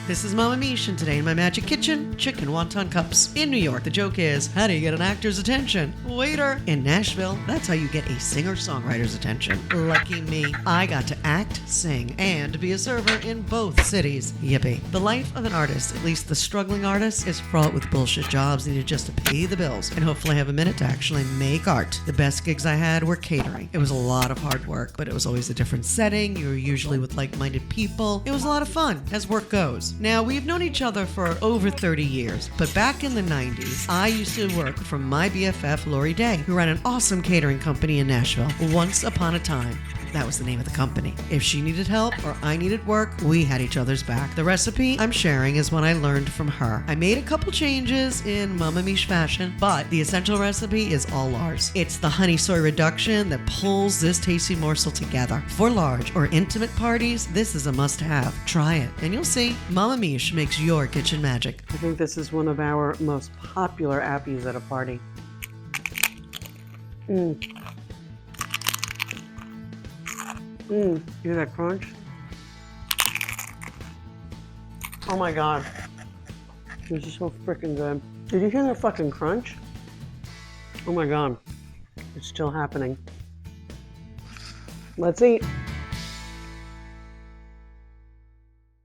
This is Mama Miche, and today in my magic kitchen, chicken wonton cups. In New York, the joke is, how do you get an actor's attention? Waiter. In Nashville, that's how you get a singer-songwriter's attention. Lucky me. I got to act, sing, and be a server in both cities. Yippee. The life of an artist, at least the struggling artist, is fraught with bullshit jobs needed just to pay the bills and hopefully have a minute to actually make art. The best gigs I had were catering. It was a lot of hard work, but it was always a different setting. You were usually with like-minded people. It was a lot of fun, as work goes. Now, we've known each other for over 30 years, but back in the 90s, I used to work for my BFF, Lori Day, who ran an awesome catering company in Nashville. Once upon a time. That was the name of the company. If she needed help or I needed work, we had each other's back. The recipe I'm sharing is one I learned from her. I made a couple changes in Mama Miche fashion, but the essential recipe is all ours. It's the honey soy reduction that pulls this tasty morsel together. For large or intimate parties, this is a must-have. Try it, and you'll see Mama Miche makes your kitchen magic. I think this is one of our most popular appies at a party. Hear that crunch? Oh my god. This is so freaking good. Did you hear that fucking crunch? Oh my god. It's still happening. Let's eat.